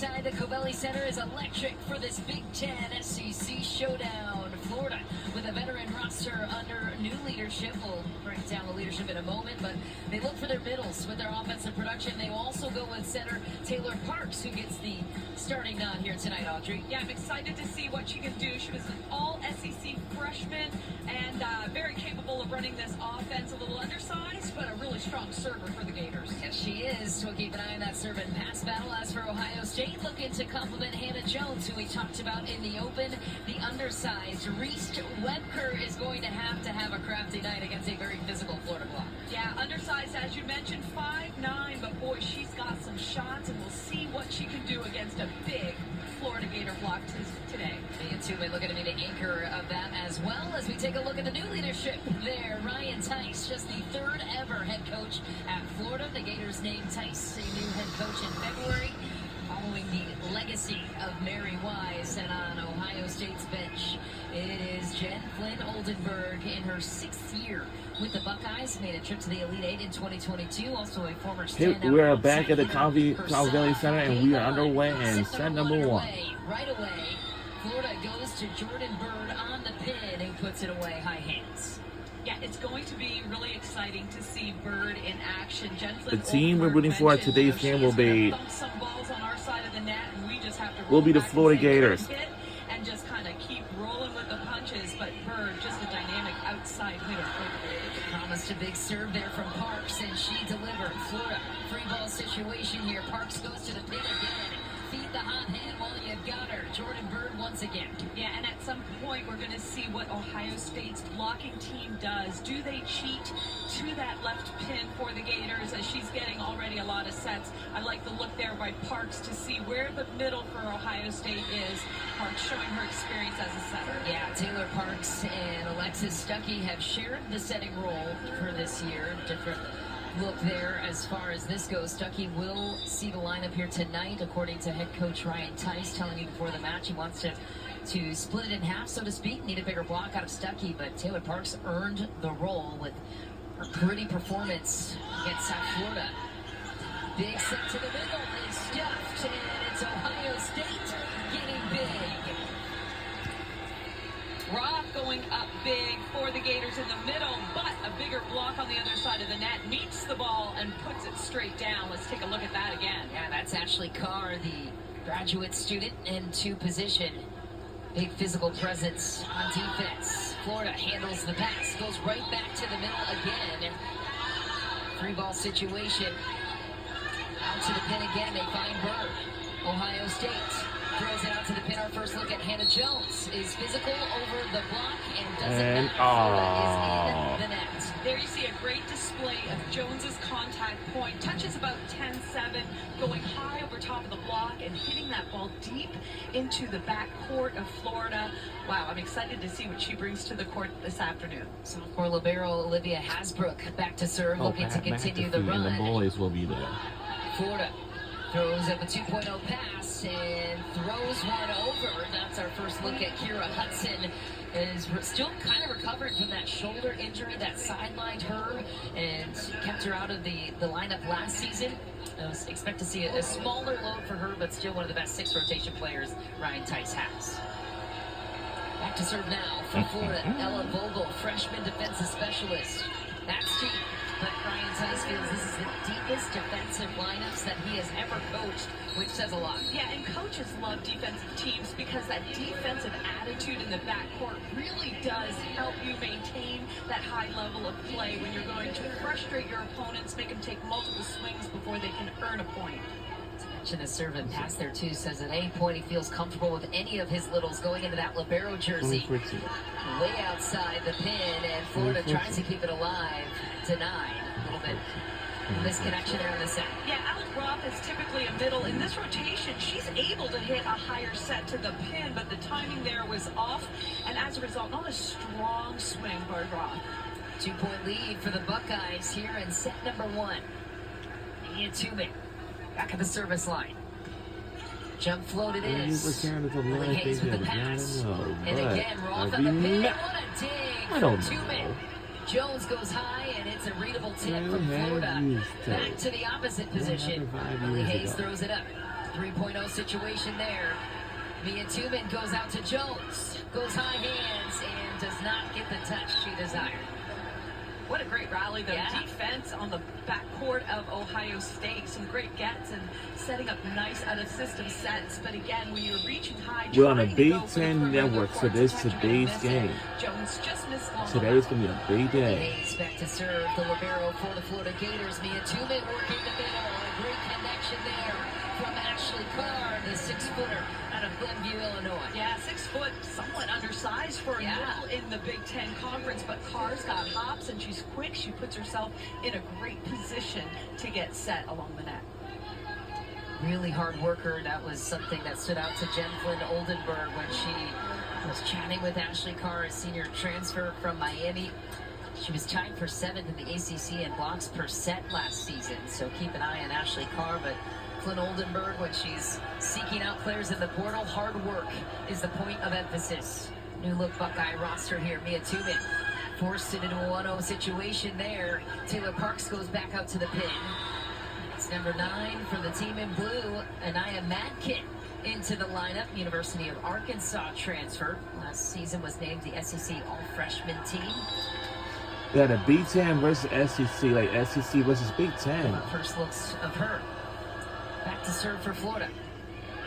inside the Covelli Center is electric for this Big Ten SEC showdown. Florida with a veteran roster under new leadership. We'll break down the leadership in a moment, but they look for their middles with their offensive production. They also go with center Taylor Parks, who gets the starting nod here tonight, Audrey. Yeah, I'm excited to see what she can do. She was an all-SEC freshman and very capable of running this offense. A little undersized, but a really strong server for the Gators. Yes, she is. So keep an eye on that serve and pass battle. As for Ohio State, looking to compliment Hannah Jones, who we talked about in the open. The undersized Reese Webker is going to have a crafty night against a very physical Florida block. Yeah, undersized, as you mentioned, 5'9", but boy, she's got some shots, and we'll see what she can do against a big Florida Gator block today. Mia Tubin looking to be the anchor of that, as well as we take a look at the new leadership there. Ryan Tice, just the third ever head coach at Florida. The Gators named Tice a new head coach in February, following the legacy of Mary Wise. And on Ohio State's bench, it is Jen Flynn Oldenburg in her 6th year with the Buckeyes. Made a trip to the Elite Eight in 2022. Also a former standout. We are back at the Covelli Center, and we are underway in set number 1. Right away, Florida goes to Jordan Bird on the pin, who puts it away high hands. Yeah, it's going to be really exciting to see Bird in action. The team we're rooting for at today's game will be some balls on our side of the net, and we just have to will be the Florida Gators. And just kind of keep rolling with the punches, but Bird, just a dynamic outside hitter. Promised a big serve there from Parks, and she delivered. Florida, free ball situation here. Parks goes to the pin again. Feed the hot hand while you got her. Jordan Bird once again. Yeah, and at some point we're going to see what Ohio State's blocking team does. Do they cheat to that left pin for the Gators, as she's getting already a lot of sets? I like the look there by Parks to see where the middle for Ohio State is. Parks showing her experience as a setter. Yeah, Taylor Parks and Alexis Stuckey have shared the setting role for this year. Different look there as far as this goes. Stuckey will see the lineup here tonight, according to head coach Ryan Tice, telling me before the match he wants to split it in half, so to speak. Need a bigger block out of Stuckey, but Taylor Parks earned the role with her pretty performance against South Florida. Big set to the middle is stuffed, and it's Ohio State getting big. Rock going up big for the Gators in the middle, but a bigger block on the other side of the net, meets the ball and puts it straight down. Let's take a look at that again. Yeah, that's Ashley Carr, the graduate student into position. Big physical presence on defense. Florida handles the pass, goes right back to the middle again. Free ball situation. Out to the pin again, they find Bird. Ohio State throws it out to the pin. Our first look at Hannah Jones is physical over the block and doesn't Florida is in the net. There you see a great display of Jones's contact point. Touches about 10-7, going high over top of the block and hitting that ball deep into the back court of Florida. Wow, I'm excited to see what she brings to the court this afternoon. Sophomore libero Olivia Hasbrook back to serve, looking to continue the run. And the boys will be there. Florida throws up a 2.0 pass and throws one over. That's our first look at Kira Hudson. Is still kind of recovering from that shoulder injury that sidelined her and kept her out of the lineup last season. I expect to see a smaller load for her, but still one of the best 6 rotation players Ryan Tice has. Back to serve now for Florida, Ella Vogel, freshman defensive specialist. That's deep, but Ryan Tice feels this is the deepest defensive lineups that he has ever coached, which says a lot. Yeah, and coaches love defensive teams because that defensive attitude in the backcourt really does help you maintain that high level of play when you're going to frustrate your opponents, make them take multiple swings before they can earn a point. The serve and pass there too says at any point he feels comfortable with any of his littles going into that libero jersey. Way outside the pin, and Florida tries to keep it alive. Denied. A little bit misconnection there in the set. Yeah, Alec Roth is typically a middle. In this rotation, she's able to hit a higher set to the pin, but the timing there was off, and as a result, not a strong swing by Roth. 2-point lead for the Buckeyes here in set number 1. Mia Tubin back at the service line. Jump floated in. Lily Hayes with the pass. And again, Roth on the pin. What a dig from Tubin. Jones goes high, and it's a readable tip from Florida. Back to the opposite position. Lily Hayes throws it up. 3.0 situation there. Mia Tumen goes out to Jones, goes high hands, and does not get the touch she desired. What a great rally, though. Yeah. Defense on the backcourt of Ohio State. Some great gets and setting up nice out-of-system sets. But again, when you're reaching high, We're on a trying to go Big for the Ten perimeter network, so court, this sometimes you're today's gonna miss it. game. Jones just missed on the Today's left. going to be a big day. Hayes back to serve the libero for the Florida Gators. Mia Tumen working the middle. A great connection there from Ashley Carr, the 6-footer out of Glenview, Illinois. Yeah, 6 foot, somewhat undersized for a middle in the Big Ten Conference, but Carr's got hops and she's quick. She puts herself in a great position to get set along the net. Really hard worker. That was something that stood out to Jen Flynn Oldenburg when she was chatting with Ashley Carr, a senior transfer from Miami. She was tied for 7th in the ACC in blocks per set last season, so keep an eye on Ashley Carr. But Flynn Oldenburg, when she's seeking out players in the portal, hard work is the point of emphasis. New look Buckeye roster here. Mia Tumen forced it into a 1-0 situation there. Taylor Parks goes back out to the pin. It's number 9 for the team in blue, Anaya Madkin into the lineup. University of Arkansas transfer. Last season was named the SEC All-Freshman team. We had a Big Ten versus SEC, like SEC versus Big Ten. First looks of her. Back to serve for Florida.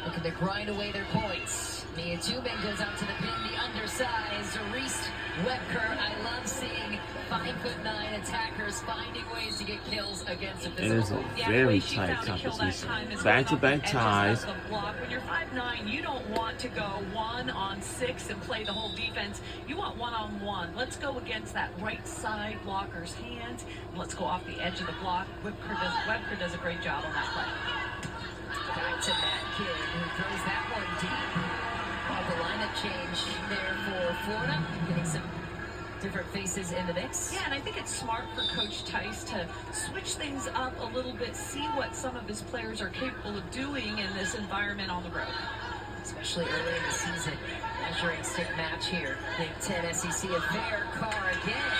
Looking to grind away their points. Mia Tumen goes out to the pin, the undersized Reese Webker. I love seeing 5'9" attackers finding ways to get kills against a It is physical. a very tight competition. Back-to-back ties. When you're 5'9", you don't want to go 1-on-6 and play the whole defense. You want 1-on-1. Let's go against that right side blocker's hands. And let's go off the edge of the block. Webker does a great job on that play. Back to Madkin, who throws that one deep. The lineup change there for Florida, getting some different faces in the mix. Yeah, and I think it's smart for Coach Tice to switch things up a little bit, see what some of his players are capable of doing in this environment on the road. Especially early in the season, measuring stick match here. Big Ten SEC affair. Carr again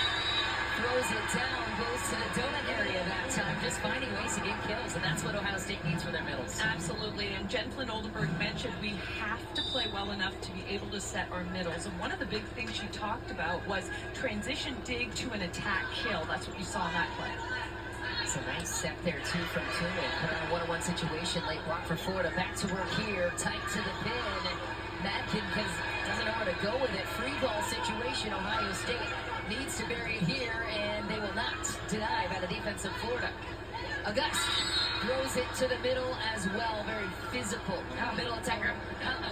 throws it down, goes to the donut area that time, just finding ways to get kills, and that's what Ohio State needs for their middles. Absolutely, and Jen Flynn Oldenburg mentioned we have to play well enough to be able to set our middles, and one of the big things she talked about was transition dig to an attack kill. That's what you saw in that play. It's a nice set there, too, from Tumen. Put on a one-on-one situation, late block for Florida. Back to work here, tight to the pin. Madkin doesn't know where to go with it. Free ball situation, Ohio State needs to bury it here, and they will not deny by the defense of Florida. August throws it to the middle as well. Very physical middle attacker.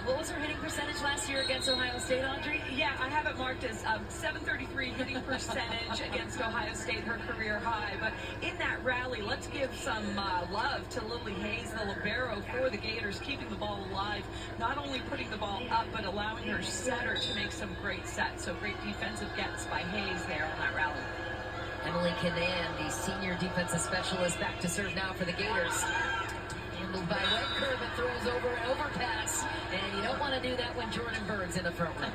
What was her hitting percentage last year against Ohio State, Audrey? Yeah, I have it marked as 733 hitting percentage against Ohio State, her career high. But in that rally, let's give some love to Lily Hayes, the libero for the Gators, keeping the ball alive, not only putting the ball up, but allowing her setter to make some great sets. So great defensive gets by Hayes there on that rally. Emily Canan, the senior defensive specialist, back to serve now for the Gators. Handled by Webker, but throws over an overpass. And you don't want to do that when Jordan Bird's in the front row.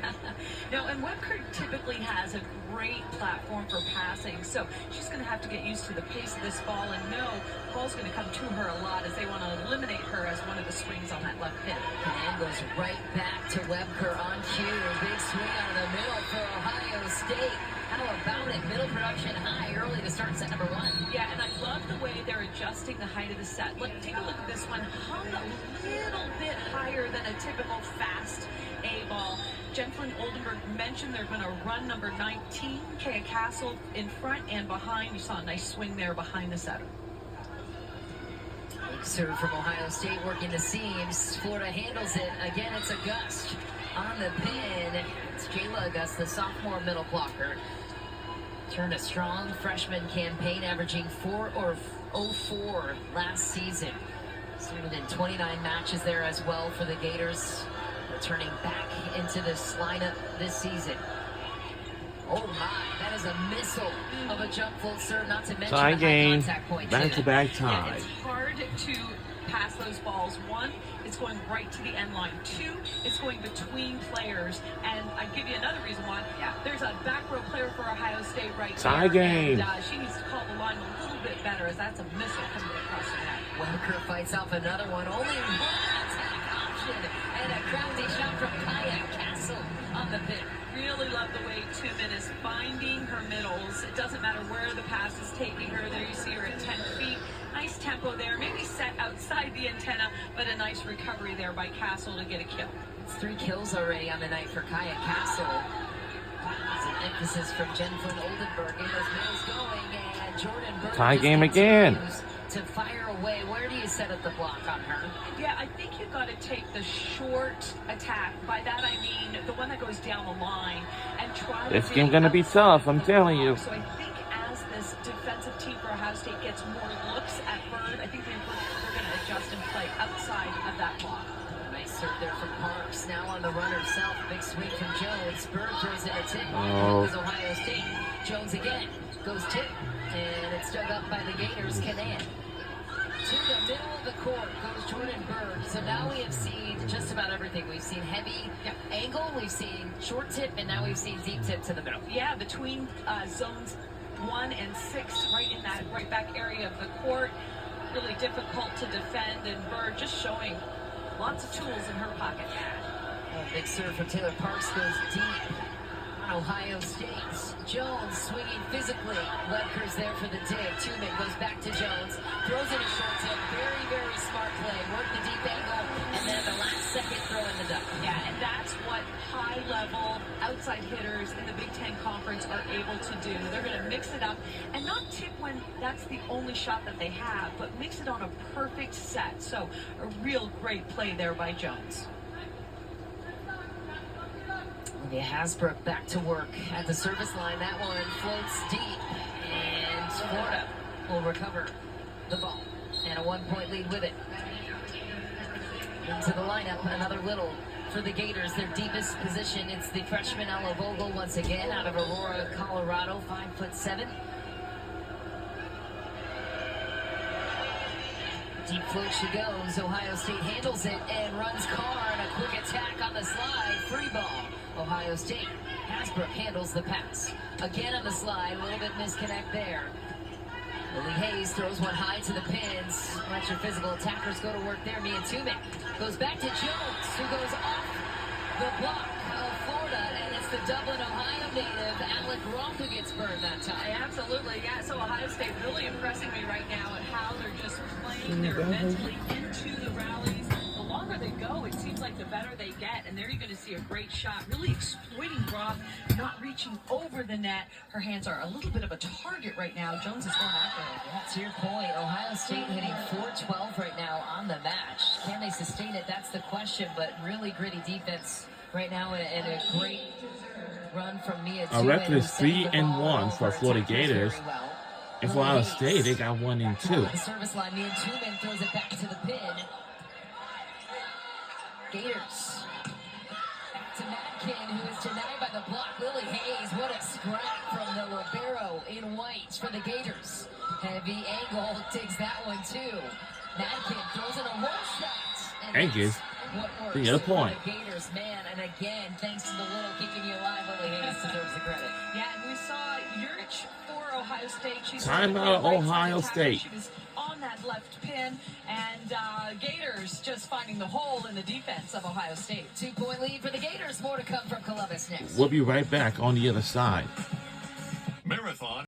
No, and Webker typically has a great platform for passing, so she's going to have to get used to the pace of this ball and know the ball's going to come to her a lot as they want to eliminate her as one of the swings on that left pin. Canan goes right back to Webker on cue. Big swing out of the middle for Ohio State. How about it? Middle production high early to start set number 1. Yeah, and I love the way they're adjusting the height of the set. Look, take a look at this one. Hung a little bit higher than a typical fast A ball. Jen Flynn Oldenburg mentioned they're going to run number 19, Kaya Castle, in front and behind. You saw a nice swing there behind the setter. Big serve from Ohio State working the seams. Florida handles it. Again, it's August on the pin. It's Jayla August, the sophomore middle blocker. Turned a strong freshman campaign, averaging 4.04 last season. Started in 29 matches there as well for the Gators. Returning back into this lineup this season. Oh my, that is a missile of a jump full serve, not to mention Tie the high game, contact point. back-to-back Yeah, ties. it's hard to pass those balls. One, it's going right to the end line. Two, it's going between players. And I give you another reason why. Yeah, there's a back row player for Ohio State right Tie there. game. And she needs to call the line a little bit better as that's a missile coming across the net. Webker fights off another one. Only one middles. It doesn't matter where the pass is taking her. There you see her at 10 feet. Nice tempo there. Maybe set outside the antenna, but a nice recovery there by Castle to get a kill. It's 3 kills already on the night for Kaya Castle. It's an emphasis from Jennifer Oldenburg. Get those middles going, and Jordan Burke Tie just game again. continues to fire away. Where do you set up the block on her? Yeah, I think you've got to take the short attack. By that I mean the one that goes down the line and try This to game gonna be tough, I'm telling you. So I think as this defensive team for Ohio State gets more looks at Bird, I think they're going to adjust and play outside of that block. Nice serve there from Parks. Now on the run herself. Big swing from Jones. Bird throws in a tip. Oh. Is Ohio State. Jones again goes tip, and it's dug up by the Gators. Canan. To the middle of the court goes Jordan Bird. So now we have seen just about everything. We've seen heavy angle, we've seen short tip, and now we've seen deep tip to the middle. Yeah, between zones 1 and 6, right in that right back area of the court. Really difficult to defend, and Bird just showing lots of tools in her pocket. Big serve from Taylor Parks goes deep on Ohio State. Jones swinging physically. Ledker's there for the dig. Tuman goes back to Jones. Throws in a short tip. Very, very smart play. Work the deep angle. And then at the last second, throw in the duck. Yeah, and that's what high-level outside hitters in the Big Ten Conference are able to do. They're going to mix it up and not tip when that's the only shot that they have, but mix it on a perfect set. So a real great play there by Jones. Olivia Hasbrook back to work at the service line. That one floats deep, and Florida will recover the ball. And a 1-point lead with it. Into the lineup, another little for the Gators. Their deepest position, it's the freshman Ella Vogel once again out of Aurora, Colorado, 5'7". Deep float she goes. Ohio State handles it and runs Carr on a quick attack on the slide. Free ball. Ohio State. Hasbrook handles the pass. Again on the slide. A little bit misconnect there. Lily Hayes throws one high to the pins. Let your physical attackers go to work there. Mia Tuman goes back to Jones, who goes off the block of Florida, and it's the Dublin, Ohio native, Alec Roth, who gets burned that time. Absolutely, yeah. So Ohio State really impressing me right now at how they're just playing. They're mentally into the rallies. The longer they go, it seems like the better they get. And there you're going to see a great shot, really exploiting Roth, not reaching over the net. Her hands are a little bit of a target right now. Jones is going after her. Yeah, to your point, Ohio State hitting 412 right now on the match. Can they sustain it? That's the question, but really gritty defense right now, and a great run from Mia Tuman. A record is 3-1 for Florida Gators. And for Ohio State, they got 1-2. The service line, Mia Tuman throws it back to the pin. Gators. Back to Madkin, who is denied by the block. Lily Hayes, what a scrap from the libero in white for the Gators. Heavy angle, takes that one too. Madkin throws in a roll shot. Angus, the other point. The Gators, man, and again, thanks to the little keeping you alive, Lily Hayes deserves the credit. Yeah, and we saw Urich for Ohio State. She's Timeout, Ohio State. She was on that left pin, and Gators just finding the hole in the defense of Ohio State. 2-point lead for the Gators. More to come from Columbus next. We'll be right back on the other side. Marathon.